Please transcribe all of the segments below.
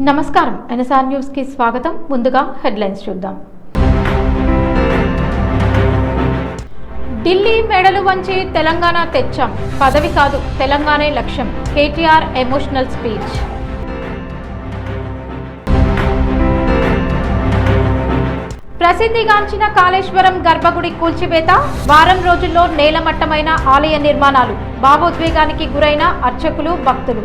నమస్కారం NSR news కి స్వాగతం. ముందుగా హెడ్లైన్స్ చూద్దాం. ఢిల్లీ మెడలు వంచి తెలంగాణ తెచ్చాం, పదవి కాదు తెలంగాణే లక్ష్యం. KTR emotional speech. ప్రసిద్ధిగాంచిన కాళేశ్వరం గర్భగుడి కూల్చివేత, వారం రోజుల్లో నేలమట్టమైన ఆలయ నిర్మాణాలు, భావోద్వేగానికి గురైన అర్చకులు భక్తులు.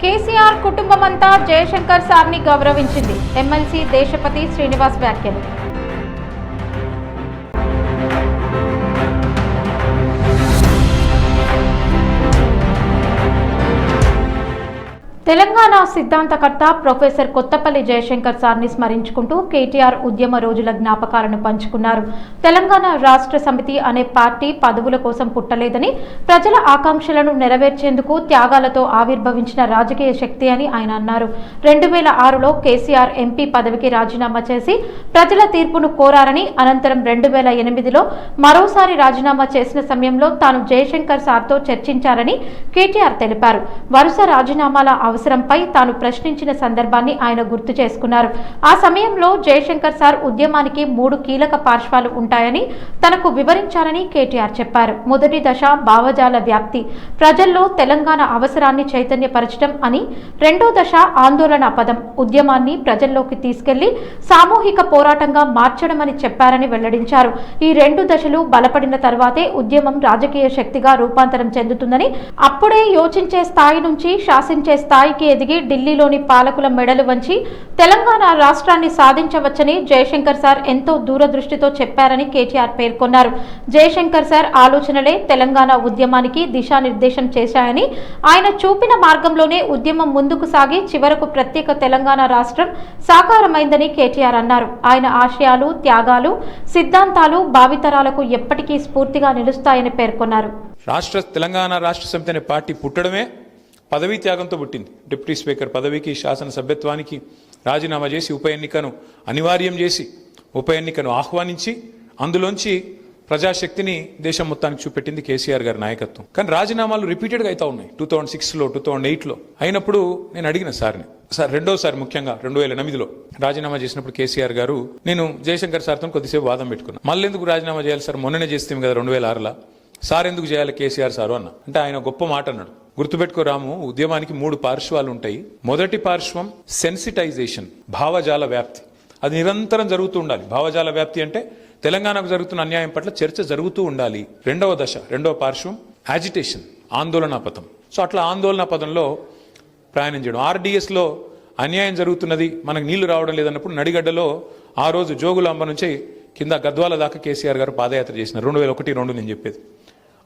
కేసీఆర్ కుటుంబమంతా జయశంకర్ సార్ని గౌరవించింది. ఎమ్మెల్సీ దేశపతి శ్రీనివాస్ వ్యాఖ్యలు. తెలంగాణ సిద్ధాంతకర్త ప్రొఫెసర్ కొత్తపల్లి జయశంకర్ సార్ని స్మరించుకుంటూ కేటీఆర్ ఉద్యమ రోజుల జ్ఞాపకాలను పంచుకున్నారు. తెలంగాణ రాష్ట్ర సమితి అనే పార్టీ పదవుల కోసం పుట్టలేదని, ప్రజల ఆకాంక్షలను నెరవేర్చేందుకు త్యాగాలతో ఆవిర్భవించిన రాజకీయ శక్తి అని ఆయన అన్నారు. 2006లో కేసీఆర్ ఎంపీ పదవికి రాజీనామా చేసి ప్రజల తీర్పును కోరారని, అనంతరం 2008లో మరోసారి రాజీనామా చేసిన సమయంలో తాను జయశంకర్ సార్తో చర్చించారని కేటీఆర్ తెలిపారు. వరుస రాజీనామాల అవసరంపై తాను ప్రశ్నించిన సందర్భాన్ని ఆయన గుర్తు చేసుకున్నారు. ఆ సమయంలో జయశంకర్ సార్ ఉద్యమానికి 3 కీలక పార్శ్వాలు ఉంటాయని తనకు వివరించారని కేటీఆర్ చెప్పారు. మొదటి దశ భావజాల వ్యాప్తి, ప్రజల్లో తెలంగాణ అవసరాన్ని చైతన్యపరచడం అని. రెండో దశ ఆందోళన పదం, ఉద్యమాన్ని ప్రజల్లోకి తీసుకెళ్లి సామూహిక పోరాటంగా మార్చడమని చెప్పారని వెల్లడించారు. ఈ 2 దశలు బలపడిన తర్వాతే ఉద్యమం రాజకీయ శక్తిగా రూపాంతరం చెందుతుందని, అప్పుడే యోచించే స్థాయి నుంచి శాసించే స్థాయికి ఎదిగి ఢిల్లీలోని పాలకుల మెడలు వంచి తెలంగాణ రాష్ట్రాన్ని సాధించవచ్చని జయశంకర్ సార్ ఎంతో దూరదృష్టితో చెప్పారని కేటీఆర్ పేర్కొన్నారు. జయశంకర్ సార్ ఆలోచనలే తెలంగాణ ఉద్యమానికి దిశానిర్దేశం చేశాయని, ఆయన చూపిన మార్గంలోనే ఉద్యమం ముందుకు సాగి చివరకు ప్రత్యేక తెలంగాణ రాష్ట్రం సాకారమైందని కేటీఆర్ అన్నారు. ఆయన ఆశయాలు, త్యాగాలు, సిద్ధాంతాలు భావితరాలకు ఎప్పటికీ స్ఫూర్తిగా నిలుస్తాయని పేర్కొన్నారు. తెలంగాణ రాష్ట్ర సమితి అనే పార్టీ పుట్టడమే పదవీ త్యాగంతో పుట్టింది. డిప్యూటీ స్పీకర్ పదవికి, శాసనసభ్యత్వానికి రాజీనామా చేసి ఉప ఎన్నికను అనివార్యం చేసి ఉప ఎన్నికను ఆహ్వానించి అందులోంచి ప్రజాశక్తిని దేశం మొత్తానికి చూపెట్టింది కేసీఆర్ గారి నాయకత్వం. కానీ రాజీనామాలు రిపీటెడ్గా అవుతా ఉన్నాయి. 2006లో, 2008లో అయినప్పుడు నేను అడిగిన సార్ని, సార్ రెండోసారి ముఖ్యంగా 2008లో రాజీనామా చేసినప్పుడు కేసీఆర్ గారు, నేను జయశంకర్ సార్తో కొద్దిసేపు వాదం పెట్టుకున్నాను. మళ్ళీ ఎందుకు రాజీనామా చేయాలి సార్, మొన్ననే చేస్తాం కదా 2006లో, సార్ ఎందుకు చేయాలి కేసీఆర్ సారు అన్న. అంటే ఆయన గొప్ప మాట అన్నాడు. గుర్తుపెట్టుకో రాము, ఉద్యమానికి 3 పార్శ్వాలు ఉంటాయి. మొదటి పార్శ్వం సెన్సిటైజేషన్, భావజాల వ్యాప్తి. అది నిరంతరం జరుగుతూ ఉండాలి. భావజాల వ్యాప్తి అంటే తెలంగాణకు జరుగుతున్న అన్యాయం పట్ల చర్చ జరుగుతూ ఉండాలి. రెండవ పార్శ్వం యాజిటేషన్, ఆందోళన పదం. సో అట్లా ఆందోళన పదంలో ప్రయాణం చేయడం. RDSలో అన్యాయం జరుగుతున్నది, మనకు నీళ్లు రావడం లేదన్నప్పుడు నడిగడ్డలో ఆ రోజు జోగులాంబ నుంచి కింద గద్వాల దాకా కేసీఆర్ గారు పాదయాత్ర చేసినారు. 2001-2 నేను చెప్పేది.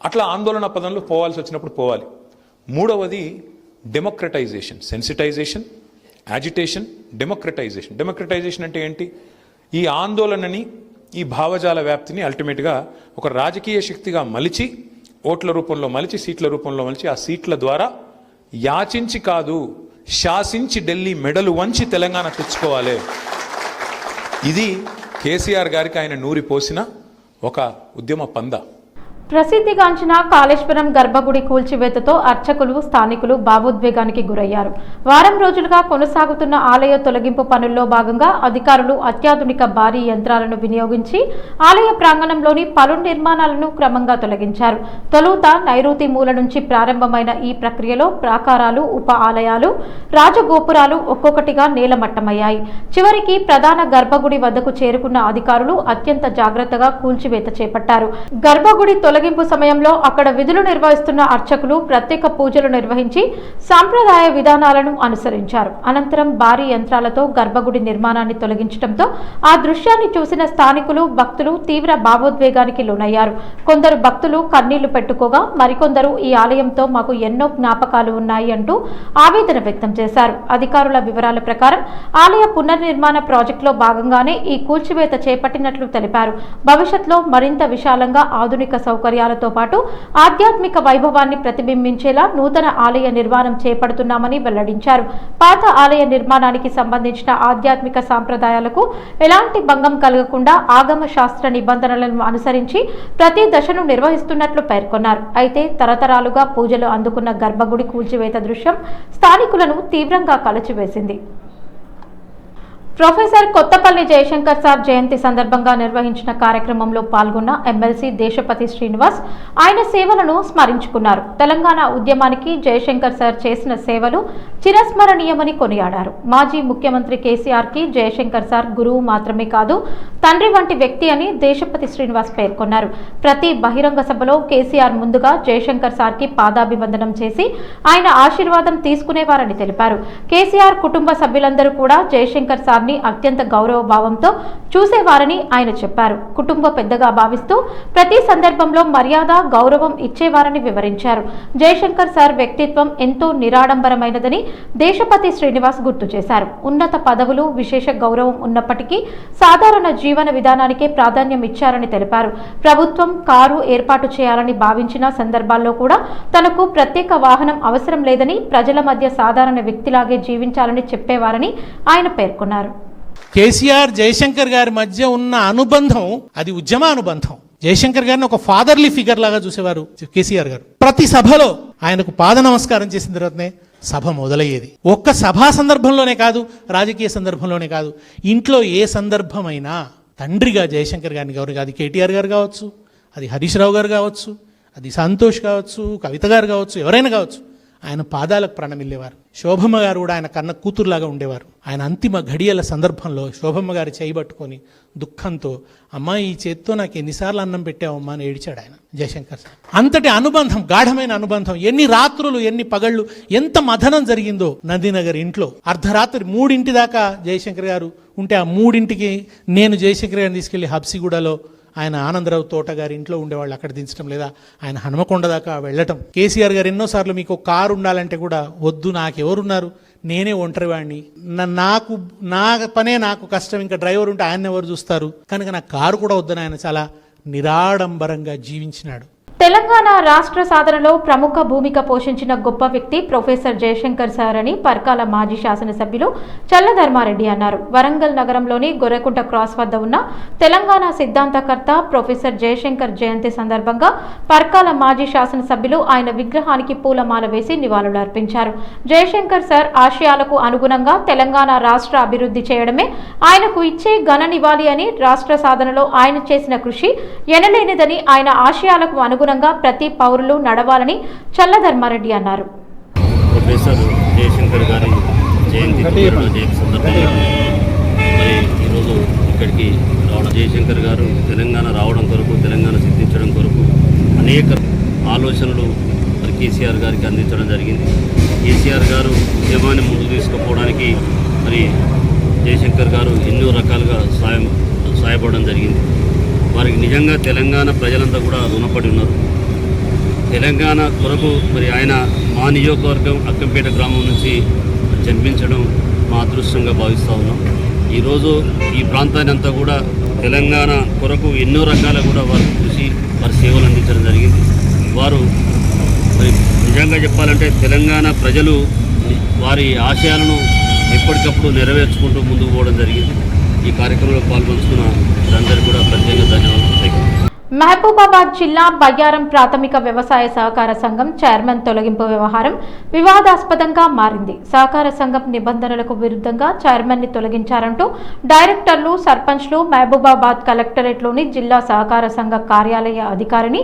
అట్లా ఆందోళన పదంలో పోవాల్సి వచ్చినప్పుడు పోవాలి. మూడవది democratization, sensitization, agitation, democratization. Democratization అంటే ఏంటి? ఈ ఆందోళనని, ఈ భావజాల వ్యాప్తిని అల్టిమేట్గా ఒక రాజకీయ శక్తిగా మలిచి, ఓట్ల రూపంలో మలిచి, సీట్ల రూపంలో మలిచి, ఆ సీట్ల ద్వారా యాచించి కాదు శాసించి ఢిల్లీ మెడలు వంచి తెలంగాణ తెచ్చుకోవాలి. ఇది కేసీఆర్ గారికి ఆయన నూరి పోసిన ఒక ఉద్యమ పంద. ప్రసిద్ధిగాంచిన కాళేశ్వరం గర్భగుడి కూల్చివేతతో అర్చకులు, స్థానికులు భావోద్వేగానికి గురయ్యారు. వారం రోజులుగా కొనసాగుతున్న ఆలయ తొలగింపు పనుల్లో భాగంగా అధికారులు అత్యాధునిక భారీ యంత్రాలను వినియోగించి ఆలయ ప్రాంగణంలోని పలు నిర్మాణాలను క్రమంగా తొలగించారు. తొలుత నైరుతి మూల నుంచి ప్రారంభమైన ఈ ప్రక్రియలో ప్రాకారాలు, ఉప ఆలయాలు, రాజగోపురాలు ఒక్కొక్కటిగా నేలమట్టమయ్యాయి. చివరికి ప్రధాన గర్భగుడి వద్దకు చేరుకున్న అధికారులు అత్యంత జాగ్రత్తగా కూల్చివేత చేపట్టారు. గర్భగుడి తొలగింపు సమయంలో అక్కడ విధులు నిర్వహిస్తున్న అర్చకులు ప్రత్యేక పూజలు నిర్వహించి సాంప్రదాయ విధానాలను అనుసరించారు. అనంతరం భారీ యంత్రాలతో గర్భగుడి నిర్మాణాన్ని తొలగించడంతో ఆ దృశ్యాన్ని చూసిన స్థానికులు, భక్తులు తీవ్ర భావోద్వేగానికి లోనయ్యారు. కొందరు భక్తులు కన్నీళ్లు పెట్టుకోగా, మరికొందరు ఈ ఆలయంతో మాకు ఎన్నో జ్ఞాపకాలు ఉన్నాయి అంటూ ఆవేదన వ్యక్తం చేశారు. అధికారుల వివరాల ప్రకారం ఆలయ పునర్నిర్మాణ ప్రాజెక్టులో భాగంగానే ఈ కూల్చివేత చేపట్టినట్లు తెలిపారు. భవిష్యత్తులో మరింత విశాలంగా ఆధునిక సౌకర్యాలు సౌకర్యాలతో పాటు ఆధ్యాత్మిక వైభవాన్ని ప్రతిబింబించేలా నూతన ఆలయ నిర్మాణం చేపడుతున్నామని వెల్లడించారు. పాత ఆలయ నిర్మాణానికి సంబంధించిన ఆధ్యాత్మిక సాంప్రదాయాలకు ఎలాంటి భంగం కలగకుండా ఆగమ శాస్త్ర నిబంధనలను అనుసరించి ప్రతి దశను నిర్వహిస్తున్నట్లు పేర్కొన్నారు. అయితే తరతరాలుగా పూజలు అందుకున్న గర్భగుడి కూల్చివేత దృశ్యం స్థానికులను తీవ్రంగా కలచివేసింది. ప్రొఫెసర్ కొత్తపల్లి జయశంకర్ సార్ జయంతి సందర్భంగా నిర్వహించిన కార్యక్రమంలో పాల్గొన్న ఎమ్మెల్సీ దేశపతి శ్రీనివాస్ ఆయన సేవలను స్మరించుకున్నారు. తెలంగాణ ఉద్యమానికి జయశంకర్ సార్ చేసిన సేవలు చిరస్మరణీయమని కొనియాడారు. మాజీ ముఖ్యమంత్రి కేసీఆర్ కి జయశంకర్ సార్ గురువు మాత్రమే కాదు, తండ్రి వంటి వ్యక్తి అని దేశపతి శ్రీనివాస్ పేర్కొన్నారు. ప్రతి బహిరంగ సభలో కేసీఆర్ ముందుగా జయశంకర్ సార్ కి పాదాభివందనం చేసి ఆయన ఆశీర్వాదం తీసుకునేవారని తెలిపారు. కేసీఆర్ కుటుంబ సభ్యులందరూ కూడా జయశంకర్ సార్ అత్యంత గౌరవ భావంతో చూసేవారని ఆయన చెప్పారు. కుటుంబ పెద్దగా భావిస్తూ ప్రతి సందర్భంలో మర్యాద గౌరవం ఇచ్చేవారని వివరించారు. జయశంకర్ సార్ వ్యక్తిత్వం ఎంతో నిరాడంబరమైనదని దేశపతి శ్రీనివాస్ గుర్తు చేశారు. ఉన్నత పదవులు విశేష గౌరవం ఉన్నప్పటికీ సాధారణ జీవన విధానానికే ప్రాధాన్యం ఇచ్చారని తెలిపారు. ప్రభుత్వం కారు ఏర్పాటు చేయాలని భావించిన సందర్భాల్లో కూడా తనకు ప్రత్యేక వాహనం అవసరం లేదని ప్రజల మధ్య సాధారణ వ్యక్తిలాగే జీవించాలని చెప్పేవారని ఆయన పేర్కొన్నారు. కేసీఆర్ జయశంకర్ గారి మధ్య ఉన్న అనుబంధం అది ఉద్యమ అనుబంధం. జయశంకర్ గారిని ఒక ఫాదర్లీ ఫిగర్ లాగా చూసేవారు కేసీఆర్ గారు. ప్రతి సభలో ఆయనకు పాద నమస్కారం చేసిన తర్వాతనే సభ మొదలయ్యేది. ఒక్క సభా సందర్భంలోనే కాదు, రాజకీయ సందర్భంలోనే కాదు, ఇంట్లో ఏ సందర్భమైనా తండ్రిగా జయశంకర్ గారిని గౌరవం, అది కేటీఆర్ గారు కావచ్చు, అది హరీష్ రావు గారు కావచ్చు, అది సంతోష్ కావచ్చు, కవిత గారు కావచ్చు, ఎవరైనా కావచ్చు, ఆయన పాదాలకు ప్రణమిల్లేవారు. శోభమ్మ గారు కూడా ఆయన కన్న కూతురులాగా ఉండేవారు. ఆయన అంతిమ ఘడియల సందర్భంలో శోభమ్మ గారు చేయబట్టుకొని దుఃఖంతో, అమ్మా ఈ చేత్తో నాకు ఎన్నిసార్లు అన్నం పెట్టావమ్మా అని ఏడిచాడు ఆయన జయశంకర్ సార్. అంతటి అనుబంధం, గాఢమైన అనుబంధం. ఎన్ని రాత్రులు ఎన్ని పగళ్ళు, ఎంత మథనం జరిగిందో నందినగర్ ఇంట్లో. అర్ధరాత్రి 3 దాకా జయశంకర్ గారు ఉంటే ఆ 3 నేను జయశంకర్ గారిని తీసుకెళ్లి హబ్సిగూడలో ఆయన ఆనందరావు తోట గారి ఇంట్లో ఉండేవాళ్ళు, అక్కడ దించడం, లేదా ఆయన హనుమకొండ దాకా వెళ్ళటం. కేసీఆర్ గారు ఎన్నోసార్లు మీకు కారు ఉండాలంటే కూడా వద్దు, నాకెవరున్నారు, నేనే ఒంటరివాడిని, నా పనే నాకు కష్టం, ఇంకా డ్రైవర్ ఉంటే ఆయన ఎవరు చూస్తారు, కనుక నా కారు కూడా వద్దని ఆయన చాలా నిరాడంబరంగా జీవించినాడు. తెలంగాణ రాష్ట్ర సాధనలో ప్రముఖ భూమిక పోషించిన గొప్ప వ్యక్తి ప్రొఫెసర్ జయశంకర్ సార్ అని పర్కాల మాజీ శాసనసభ్యులు చల్లధర్మారెడ్డి అన్నారు. వరంగల్ నగరంలోని గొర్రెకుంట క్రాస్ వద్ద ఉన్న తెలంగాణ సిద్ధాంతకర్త ప్రొఫెసర్ జయశంకర్ జయంతి సందర్భంగా పర్కాల మాజీ శాసనసభ్యులు ఆయన విగ్రహానికి పూలమాల వేసి నివాళులర్పించారు. జయశంకర్ సార్ ఆశయాలకు అనుగుణంగా తెలంగాణ రాష్ట్ర అభివృద్ధి చేయడమే ఆయనకు ఇచ్చే ఘన నివాళి అని, రాష్ట్ర సాధనలో ఆయన చేసిన కృషి ఎనలేనిదని, ఆయన ఆశయాలకు అనుగుణంగా ప్రతి పౌరులు నడవాలని చల్లధర్మారెడ్డి అన్నారు. ప్రొఫెసర్ జయశంకర్ గారి జయంతి సందర్భంగా మరి ఈరోజు ఇక్కడికి రావడం, జయశంకర్ గారు తెలంగాణ రావడం కొరకు, తెలంగాణ సిద్ధించడం కొరకు అనేక ఆలోచనలు మరి కేసీఆర్ గారికి అందించడం జరిగింది. కేసీఆర్ గారు ఉద్యమాన్ని ముందుకు తీసుకుపోవడానికి మరి జయశంకర్ గారు ఎన్నో రకాలుగా సహాయపడడం జరిగింది. వారికి నిజంగా తెలంగాణ ప్రజలంతా కూడా రుణపడి ఉన్నారు. తెలంగాణ కొరకు మరి ఆయన మా నియోజకవర్గం అక్కంపేట గ్రామం నుంచి జన్మించడం మా అదృష్టంగా భావిస్తూ ఉన్నాం. ఈరోజు ఈ ప్రాంతాన్ని అంతా కూడా తెలంగాణ కొరకు ఎన్నో రకాల కూడా వారు కృషి, వారి సేవలు అందించడం జరిగింది. వారు మరి నిజంగా చెప్పాలంటే తెలంగాణ ప్రజలు వారి ఆశయాలను ఎప్పటికప్పుడు నెరవేర్చుకుంటూ ముందుకు పోవడం జరిగింది. ఈ కార్యక్రమంలో పాల్గొంటున్న అందరికీ కూడా ప్రత్యేక ధన్యవాదాలు. మహబూబాబాద్ జిల్లా బయ్యారం ప్రాథమిక వ్యవసాయ సహకార సంఘం చైర్మన్ తొలగింపు వ్యవహారం వివాదాస్పదంగా మారింది. సహకార సంఘం నిబంధనలకు విరుద్ధంగా చైర్మన్ ని తొలగించారంటూ డైరెక్టర్లు, సర్పంచ్లు మహబూబాబాద్ కలెక్టరేట్లోని జిల్లా సహకార సంఘ కార్యాలయ అధికారిని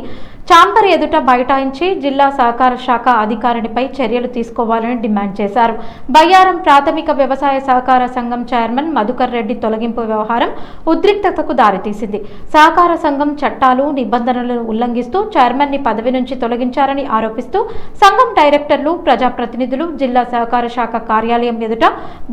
ఛాంబర్ ఎదుట బైఠాయించి జిల్లా సహకార శాఖ అధికారినిపై చర్యలు తీసుకోవాలని డిమాండ్ చేశారు. బయ్యారం ప్రాథమిక వ్యవసాయ సహకార సంఘం చైర్మన్ మధుకర్ రెడ్డి తొలగింపు వ్యవహారం ఉద్రిక్తతకు దారితీసింది. సహకార సంఘం చట్టాలు, నిబంధనలను ఉల్లంఘిస్తూ చైర్మన్ ని పదవి నుంచి తొలగించారని ఆరోపిస్తూ సంఘం డైరెక్టర్లు, ప్రజాప్రతినిధులు జిల్లా సహకార శాఖ కార్యాలయం ఎదుట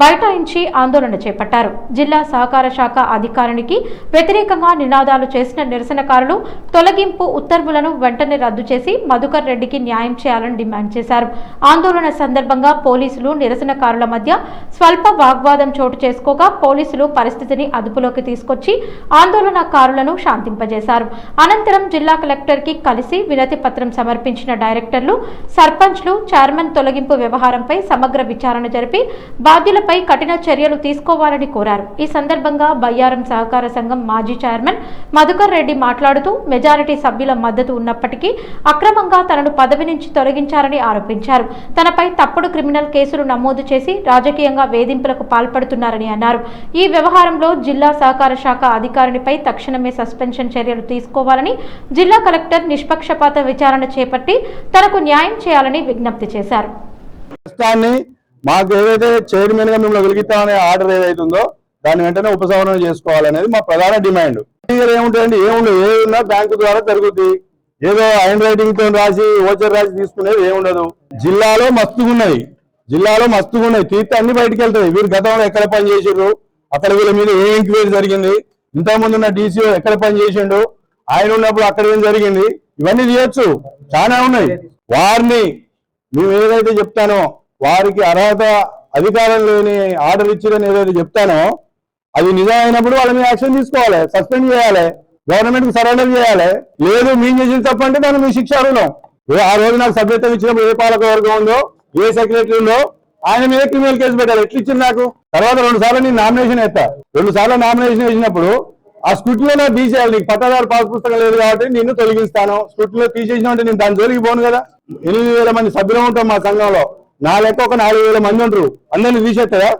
బైఠాయించి ఆందోళన చేపట్టారు. జిల్లా సహకార శాఖ అధికారికి వ్యతిరేకంగా నినాదాలు చేసిన నిరసనకారులు తొలగింపు ఉత్తర్వులను వెంటనే రద్దు చేసి మధుకర్ రెడ్డికి న్యాయం చేయాలని డిమాండ్ చేశారు. ఆందోళన సందర్భంగా పోలీసులు నిరసనకారుల మధ్య స్వల్ప వాగ్వాదం చోటు చేసుకోగా పోలీసులు పరిస్థితిని అదుపులోకి తీసుకొచ్చి ఆందోళనకారులను శాంతింపజేశారు. అనంతరం జిల్లా కలెక్టర్కి కలిసి వినతి పత్రం సమర్పించిన డైరెక్టర్లు, సర్పంచ్లు చైర్మన్ తొలగింపు వ్యవహారంపై సమగ్ర విచారణ జరిపి బాధ్యులపై కఠిన చర్యలు తీసుకోవాలని కోరారు. ఈ సందర్భంగా బయ్యారం సహకార సంఘం మాజీ చైర్మన్ మధుకర్ రెడ్డి మాట్లాడుతూ మెజారిటీ సభ్యుల మద్దతు ఉన్నప్పటికీ అక్రమంగా తనను పదవి నుంచి తొలగించారని ఆరోపించారు. తనపై తప్పుడు క్రిమినల్ కేసులు నమోదు చేసి రాజకీయంగా వేధింపులకు పాల్పడుతున్నారని అన్నారు. ఈ వ్యవహారంలో జిల్లా సహకార శాఖ అధికారినిపై తక్షణమే సస్పెన్షన్ చర్యలు తీసుకోవాలని జిల్లా కలెక్టర్ నిష్పక్షపాత విచారణ చేపట్టి తనకు న్యాయం చేయాలని విజ్ఞప్తి చేశారు. మాకు ఏదైతే చైర్మన్ గా మిమ్మల్ని వెలిగిస్తామనే ఆర్డర్ ఏదైతుందో దాన్ని వెంటనే ఉపసంహరణ చేసుకోవాలనేది మా ప్రధాన డిమాండ్. ఏముంటాయండి, ఏముండదు, ఏదున్నా బ్యాంకు ద్వారా జరుగుతుంది. ఏదో హ్యాండ్ రైటింగ్ తో రాసి ఓచర్ రాసి తీసుకునేది ఏముండదు. జిల్లాలో మస్తుగున్నాయి తీర్చి అన్ని బయటకు వెళ్తాయి. వీరు గతంలో ఎక్కడ పని చేసిండ్రు, అక్కడ వీళ్ళ మీద ఏ ఎంక్వైరీ జరిగింది, ఇంతకుముందు ఉన్న డీసీఓ ఎక్కడ పని చేసిండు, ఆయన ఉన్నప్పుడు అక్కడ ఏం జరిగింది, ఇవన్నీ చేయొచ్చు. చాలా ఉన్నాయి. వారిని మేము ఏదైతే చెప్తానో వారికి అర్హత అధికారం లేని ఆర్డర్ ఇచ్చిరని ఏదైతే చెప్తానో అది నిజమైనప్పుడు వాళ్ళ మీద యాక్షన్ తీసుకోవాలి, సస్పెండ్ చేయాలి, గవర్నమెంట్ కి సరెండర్ చేయాలి. లేదు మేము చేసిన తప్పంటే దాన్ని మీ శిక్ష అర్హులం. ఆ రోజు నాకు సభ్యత్వం ఇచ్చినప్పుడు ఏ పాలక వర్గం ఉందో, ఏ సెక్రటరీ ఉందో ఆయన మీద క్రిమినల్ కేసు పెట్టాలి. ఎట్లా ఇచ్చింది నాకు? తర్వాత 2 సార్లు నేను నామినేషన్ వేస్తా. 2 సార్లు నామినేషన్ వేసినప్పుడు ఆ స్కూటీలో తీసేయాలి. నీకు పట్టాదారు పాస్ పుస్తకం లేదు కాబట్టి నిన్ను తొలగిస్తాను. స్కూటీలో తీసేసిన అంటే నేను దాని జోలికి పోను కదా. 8,000 మంది సభ్యులు ఉంటాం మా సంఘంలో. నా లెక్క ఒక 4,000 మంది ఉంటారు. అందరినీ తీసేస్తుందా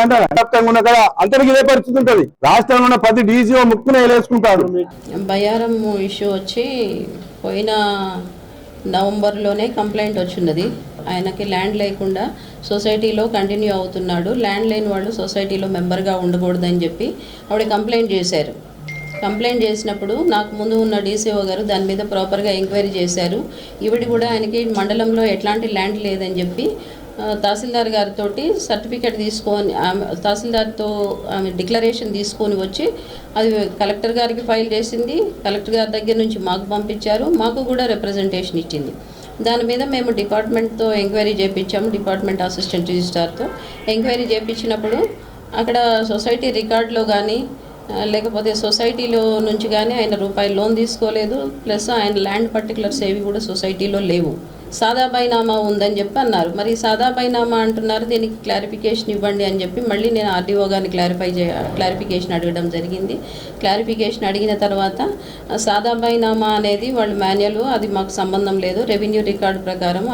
అంటే వ్యాప్తంగా ఉన్న కదా అందరికి ఇదే పరిస్థితి ఉంటుంది. రాష్ట్రంలో ఉన్న ప్రతి డీసీఓ ముక్కునే వేసుకుంటాడు. బయ్యారం ఇష్యూ వచ్చి పోయిన నవంబర్లోనే కంప్లైంట్ వచ్చిన్నది. ఆయనకి ల్యాండ్ లేకుండా సొసైటీలో కంటిన్యూ అవుతున్నాడు, ల్యాండ్ లేని వాళ్ళు సొసైటీలో మెంబర్గా ఉండకూడదని చెప్పి ఆవిడ కంప్లైంట్ చేశారు. కంప్లైంట్ చేసినప్పుడు నాకు ముందు ఉన్న డీసీఓ గారు దాని మీద ప్రాపర్గా ఎంక్వైరీ చేశారు. ఈవిడ కూడా ఆయనకి మండలంలో ఎట్లాంటి ల్యాండ్ లేదని చెప్పి తహసీల్దార్ గారితో సర్టిఫికేట్ తీసుకొని తహసీల్దార్తో ఆమె డిక్లరేషన్ తీసుకొని వచ్చి అది కలెక్టర్ గారికి ఫైల్ చేసింది. కలెక్టర్ గారి దగ్గర నుంచి మాకు పంపించారు, మాకు కూడా రిప్రజెంటేషన్ ఇచ్చింది. దాని మీద మేము డిపార్ట్మెంట్తో ఎంక్వైరీ చేయించాము. డిపార్ట్మెంట్ అసిస్టెంట్ రిజిస్ట్రార్తో ఎంక్వైరీ చేయించినప్పుడు అక్కడ సొసైటీ రికార్డులో కానీ లేకపోతే సొసైటీలో నుంచి కానీ ఆయన రూపాయి లోన్ తీసుకోలేదు. ప్లస్ ఆయన ల్యాండ్ పర్టికులర్స్ ఏవి కూడా సొసైటీలో లేవు. సాదా బైనామా ఉందని చెప్పి అన్నారు. మరి సాదా బైనామా అంటున్నారు, దీనికి క్లారిఫికేషన్ ఇవ్వండి అని చెప్పి మళ్ళీ నేను ఆర్డీఓ గారిని క్లారిఫికేషన్ అడగడం జరిగింది. క్లారిఫికేషన్ అడిగిన తర్వాత సాదా బైనామా అనేది వాళ్ళు మాన్యువల్, అది మాకు సంబంధం లేదు, రెవెన్యూ రికార్డు ప్రకారం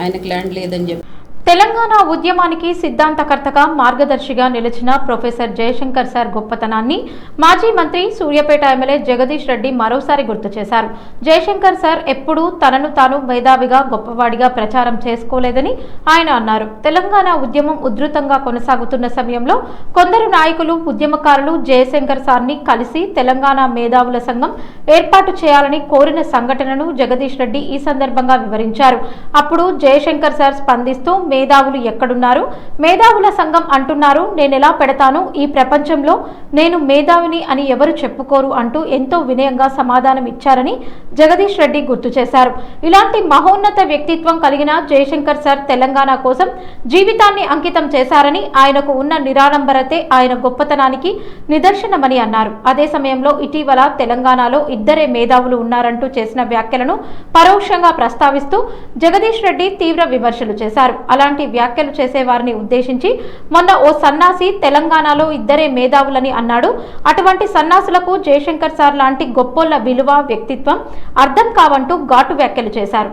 ఆయనకు ల్యాండ్ లేదని చెప్పి. తెలంగాణ ఉద్యమానికి సిద్ధాంతకర్తగా మార్గదర్శిగా నిలిచిన ప్రొఫెసర్ జయశంకర్ సార్ గొప్పతనాన్ని మాజీ మంత్రి సూర్యాపేట ఎమ్మెల్యే జగదీష్ రెడ్డి మరోసారి గుర్తు చేశారు. జయశంకర్ సార్ ఎప్పుడూ తనను తాను మేధావిగా గొప్పవాడిగా ప్రచారం చేసుకోలేదని ఆయన అన్నారు. తెలంగాణ ఉద్యమం ఉధృతంగా కొనసాగుతున్న సమయంలో కొందరు నాయకులు, ఉద్యమకారులు జయశంకర్ సార్ని కలిసి తెలంగాణ మేధావుల సంఘం ఏర్పాటు చేయాలని కోరిన సంఘటనను జగదీష్ రెడ్డి ఈ సందర్భంగా వివరించారు. అప్పుడు జయశంకర్ సార్ స్పందిస్తూ, మేధావులు ఎక్కడున్నారు, మేధావుల సంఘం అంటున్నారు, నేనెలా పెడతాను, ఈ ప్రపంచంలో నేను మేధావిని అని ఎవరు చెప్పుకోరు అంటూ ఎంతో వినయంగా సమాధానం ఇచ్చారని జగదీష్ రెడ్డి గుర్తు చేశారు. ఇలాంటి మహోన్నత వ్యక్తిత్వం కలిగిన జయశంకర్ సార్ తెలంగాణ కోసం జీవితాన్ని అంకితం చేశారని, ఆయనకు ఉన్న నిరాడంబరతే ఆయన గొప్పతనానికి నిదర్శనమని అన్నారు. అదే సమయంలో ఇటీవల తెలంగాణలో 2 మేధావులు ఉన్నారంటూ చేసిన వ్యాఖ్యలను పరోక్షంగా ప్రస్తావిస్తూ జగదీష్ రెడ్డి తీవ్ర విమర్శలు చేశారు. అలాంటి వ్యాఖ్యలు చేసే వారిని ఉద్దేశించి మొన్న ఓ సన్నాసి తెలంగాణలో 2 మేధావులని అన్నాడు. అటువంటి సన్నాసులకు జయశంకర్ సార్ లాంటి గొప్పోళ్ల విలువ, వ్యక్తిత్వం అర్థం కావంటూ ఘాటు వ్యాఖ్యలు చేశారు.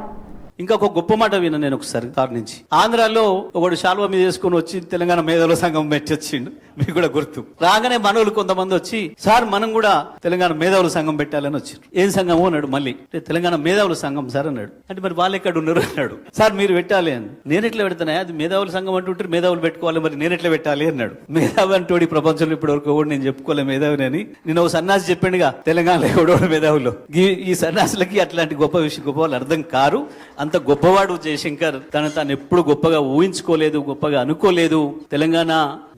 ఇంకా ఒక గొప్ప మాట విన్నా నేను ఒకసారి సార్ నుంచి. ఆంధ్రాలో ఒకడు శాల్వా మీద వేసుకుని వచ్చి తెలంగాణ మేధావుల సంఘం పెట్టొచ్చిండు, మీకు కూడా గుర్తు. రాగానే మనోళ్ళు కొంతమంది వచ్చి, సార్ మనం కూడా తెలంగాణ మేధావుల సంఘం పెట్టాలని వచ్చారు. ఏం సంఘము అన్నాడు. మళ్ళీ తెలంగాణ మేధావుల సంఘం సార్ అన్నాడు. అంటే మరి వాళ్ళు ఎక్కడ ఉన్నారు అన్నాడు. సార్ మీరు పెట్టాలి అని. నేను ఎట్లా పెడతానా, అది మేధావుల సంఘం అంటుంటే మేధావులు పెట్టుకోవాలి, మరి నేను ఎట్లా పెట్టాలి అన్నాడు. మేధావి అంటోడి ప్రపంచంలో ఇప్పటి వరకు ఎవడు నేను చెప్పుకోలే మేధావిని అని. నేను ఒక సన్నాసి చెప్పాడుగా తెలంగాణలో ఎవడోడు మేధావులు. ఈ సన్నాసులకి అట్లాంటి గొప్ప విషయం, గొప్ప వాళ్ళు అర్థం కారు. అంత గొప్పవాడు జయశంకర్. తాను ఎప్పుడు గొప్పగా ఊహించుకోలేదు, గొప్పగా అనుకోలేదు. తెలంగాణ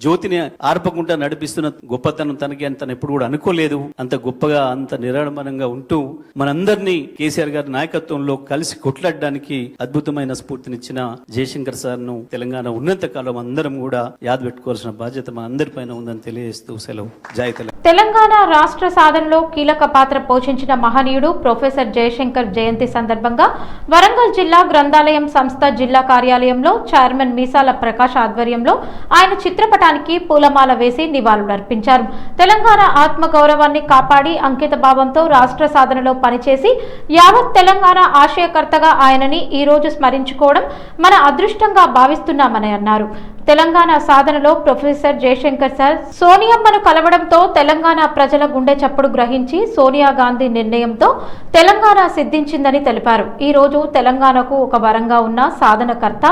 జ్యోతిని ఆర్పకుండా నడిపిస్తున్న గొప్పతనం తనకి అని తను ఎప్పుడు కూడా అనుకోలేదు. అంత గొప్పగా, అంత నిరాడంబరంగా ఉంటూ మనందరినీ కేసీఆర్ గారి నాయకత్వంలో కలిసి కొట్లాడడానికి అద్భుతమైన స్ఫూర్తినిచ్చిన జయశంకర్ సార్ ను తెలంగాణ ఉన్నంత కాలం అందరం కూడా యాద్ పెట్టుకోవాల్సిన బాధ్యత మన అందరిపైన ఉందని తెలియజేస్తూ సెలవు. జై తెలంగాణ. తెలంగాణ రాష్ట్ర సాధనలో కీలక పాత్ర పోషించిన మహనీయుడు ప్రొఫెసర్ జయశంకర్ జయంతి సందర్భంగా వరంగల్ జిల్లా గ్రంథాలయం సంస్థ జిల్లా కార్యాలయంలో చైర్మన్ మీసాల ప్రకాష్ ఆధ్వర్యంలో ఆయన చిత్రపటానికి పూలమాల వేసి నివాళులర్పించారు. తెలంగాణ ఆత్మగౌరవాన్ని కాపాడి అంకిత భావంతో రాష్ట్ర సాధనలో పనిచేసి యావత్ తెలంగాణ ఆశయకర్తగా ఆయనని ఈ రోజు స్మరించుకోవడం మన అదృష్టంగా భావిస్తున్నామని అన్నారు. తెలంగాణ సాధనలో ప్రొఫెసర్ జయశంకర్ సార్ సోనియమ్మను కలవడంతో తెలంగాణ ప్రజల గుండె చప్పుడు గ్రహించి సోనియా గాంధీ నిర్ణయంతో తెలంగాణ సిద్ధించిందని తెలిపారు. ఈ రోజు తెలంగాణకు ఒక వరంగా ఉన్న సాధనకర్త,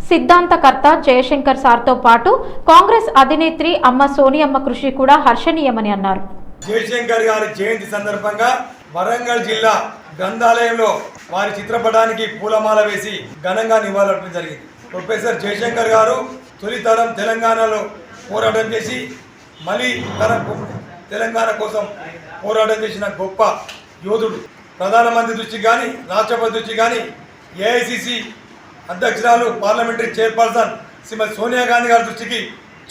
సిద్ధాంతకర్త జయశంకర్ సార్తో పాటు కాంగ్రెస్ అధినేత్రి అమ్మ సోనియమ్మ కృషి కూడా హర్షణీయమని అన్నారు. జయశంకర్ గారి జయంతి సందర్భంగా వరంగల్ జిల్లా గ్రంథాలయంలో వారి చిత్రపటానికి పూలమాల వేసి ఘనంగా నివాళులర్పించడం జరిగింది. ప్రొఫెసర్ జయశంకర్ గారు తొలితరం తెలంగాణలో పోరాటం చేసి మళ్ళీ తరం తెలంగాణ కోసం పోరాటం చేసిన గొప్ప యోధుడు. ప్రధానమంత్రి దృష్టికి కానీ, రాష్ట్రపతి దృష్టికి కానీ, ఏఐసిసి అధ్యక్షురాలు, పార్లమెంటరీ చైర్పర్సన్ శ్రీమతి సోనియా గాంధీ గారి దృష్టికి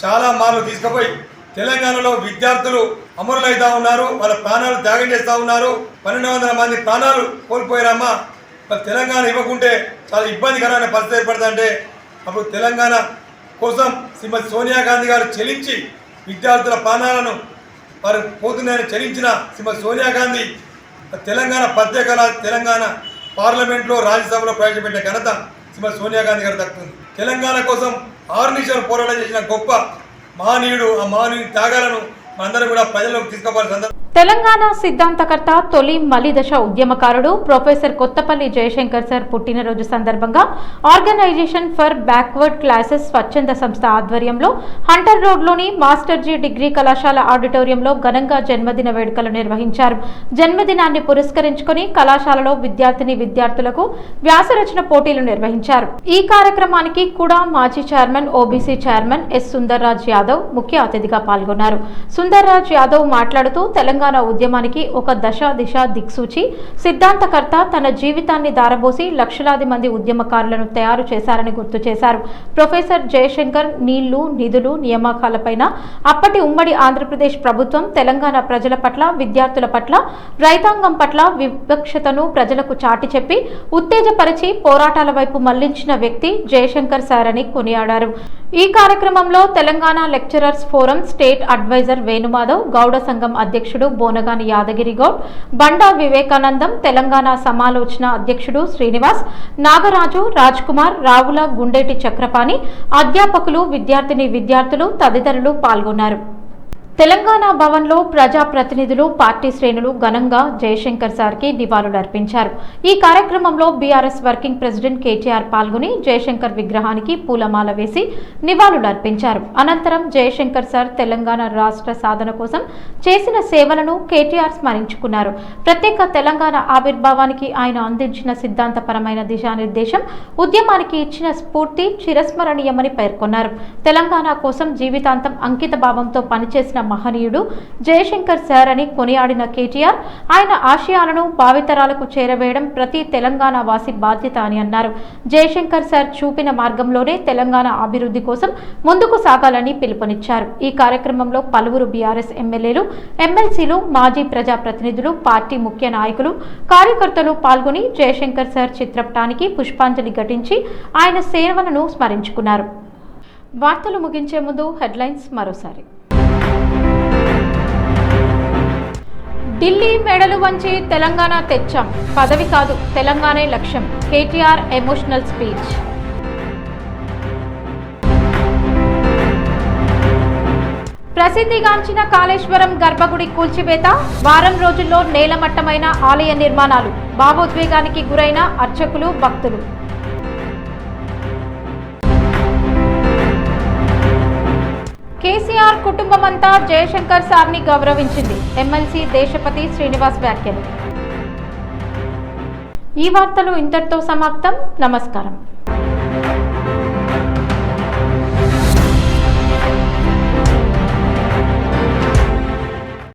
చాలా మార్లు తీసుకుపోయి తెలంగాణలో విద్యార్థులు అమరులైతా ఉన్నారు, వాళ్ళ ప్రాణాలు త్యాగం చేస్తూ ఉన్నారు. 1200 మంది ప్రాణాలు కోల్పోయారమ్మా. మరి తెలంగాణ ఇవ్వకుంటే చాలా ఇబ్బందికరమైన పరిస్థితి ఏర్పడుతుందంటే అప్పుడు తెలంగాణ కోసం శ్రీమతి సోనియా గాంధీ గారు చెల్లించి విద్యార్థుల ప్రాణాలను వారు పోతున్నాయని చెల్లించిన శ్రీమతి సోనియా గాంధీ తెలంగాణ ప్రత్యేక తెలంగాణ పార్లమెంట్లో, రాజ్యసభలో ప్రవేశపెట్టిన ఘనత శ్రీమతి సోనియా గాంధీ గారు దక్కుతుంది. తెలంగాణ కోసం 6 నిమిషాలు పోరాటం చేసిన గొప్ప మహనీయుడు. ఆ మహనీయుడి త్యాగాలను మనందరం కూడా ప్రజల్లోకి తీసుకోవాల్సిన తెలంగాణ సిద్ధాంతకర్త, తొలి మలిదశ ఉద్యమకారుడు ప్రొఫెసర్ కొత్తపల్లి జయశంకర్ సార్ పుట్టినరోజు సందర్భంగా ఆర్గనైజేషన్ ఫర్ బ్యాక్వర్డ్ క్లాసెస్ స్వచ్ఛంద సంస్థ ఆధ్వర్యంలో హంటర్ రోడ్లోని మాస్టర్జీ డిగ్రీ కళాశాల ఆడిటోరియంలో ఘనంగా జన్మదిన వేడుకలు నిర్వహించారు. జన్మదినాన్ని పురస్కరించుకుని కళాశాలలో విద్యార్థులకు వ్యాసరచన పోటీలు నిర్వహించారు. ఈ కార్యక్రమానికి కూడా మాజీ chairman, OBC chairman S Sundarraj Yadav ముఖ్య అతిథిగా పాల్గొన్నారు. సుందర్రాజ్ యాదవ్ మాట్లాడుతూ తెలంగాణ ఉద్యమానికి ఒక దిశ దిక్సూచి, సిద్ధాంతకర్త, తన జీవితాన్ని దారబోసి లక్షలాది మంది ఉద్యమకారులను తయారు చేశారని గుర్తు చేశారు. ప్రొఫెసర్ జయశంకర్ నీళ్లు, నిధులు, నియామకాలపైన అప్పటి ఉమ్మడి ఆంధ్రప్రదేశ్ ప్రభుత్వం తెలంగాణ ప్రజల పట్ల, విద్యార్థుల పట్ల, రైతాంగం పట్ల వివక్షతను ప్రజలకు చాటి చెప్పి ఉత్తేజపరిచి పోరాటాల వైపు మళ్లించిన వ్యక్తి జయశంకర్ సార్ అని కొనియాడారు. ఈ కార్యక్రమంలో Telangana lecturers forum state adviser Venumadhav, Gouda సంఘం అధ్యక్షుడు బోనగాని యాదగిరి గౌడ్, బండా వివేకానందం, తెలంగాణ సమాలోచన అధ్యక్షుడు శ్రీనివాస్, నాగరాజు, రాజ్ కుమార్, రావుల గుండేటి చక్రపాణి, అధ్యాపకులు, విద్యార్థులు తదితరులు పాల్గొన్నారు. తెలంగాణ భవన్లో ప్రజాప్రతినిధులు, పార్టీ శ్రేణులు ఘనంగా జయశంకర్ సార్కి నివాళులర్పించారు. ఈ కార్యక్రమంలో బీఆర్ఎస్ వర్కింగ్ ప్రెసిడెంట్ కేటీఆర్ పాల్గొని జయశంకర్ విగ్రహానికి పూలమాల వేసి నివాళులర్పించారు. అనంతరం జయశంకర్ సార్ తెలంగాణ రాష్ట్ర సాధన కోసం చేసిన సేవలను కేటీఆర్ స్మరించుకున్నారు. ప్రత్యేక తెలంగాణ ఆవిర్భావానికి ఆయన అందించిన సిద్ధాంతపరమైన దిశానిర్దేశం, ఉద్యమానికి ఇచ్చిన స్ఫూర్తి చిరస్మరణీయమని పేర్కొన్నారు. తెలంగాణ కోసం జీవితాంతం అంకిత భావంతో పనిచేసిన మహనీయుడు జయశంకర్ సార్ అని కొనియాడిన కేటీఆర్, ఆయన ఆశయాలను భావితరాలకు చేరవేయడం ప్రతి తెలంగాణ వాసి బాధ్యత అని అన్నారు. జయశంకర్ సార్ చూపిన మార్గంలోనే తెలంగాణ అభివృద్ధి కోసం ముందుకు సాగాలని పిలుపునిచ్చారు. ఈ కార్యక్రమంలో పలువురు బీఆర్ఎస్ ఎమ్మెల్యేలు, ఎమ్మెల్సీలు, మాజీ ప్రజాప్రతినిధులు, పార్టీ ముఖ్య నాయకులు, కార్యకర్తలు పాల్గొని జయశంకర్ సార్ చిత్రపటానికి పుష్పాంజలి ఘటించి ఆయన సేవలను స్మరించుకున్నారు. వార్తలు ముగించే ముందు హెడ్లైన్స్ మరోసారి. ఢిల్లీ మెడలు వంచి తెలంగాణ తెచ్చాం, పదవి కాదు తెలంగాణే లక్ష్యం, కేటీఆర్ ఎమోషనల్ స్పీచ్. ప్రసిద్ధిగాంచిన కాళేశ్వరం గర్భగుడి కూల్చివేత, వారం రోజుల్లో నేలమట్టమైన ఆలయ నిర్మాణాలు, భావోద్వేగానికి గురైన అర్చకులు, భక్తులు. కేసీఆర్ కుటుంబమంతా జయశంకర్ సార్ని గౌరవించింది, ఎమ్మెల్సీ దేశపతి శ్రీనివాస్ వ్యాఖ్యలు. ఈ వార్తలు ఇంతటితో సమాప్తం. నమస్కారం.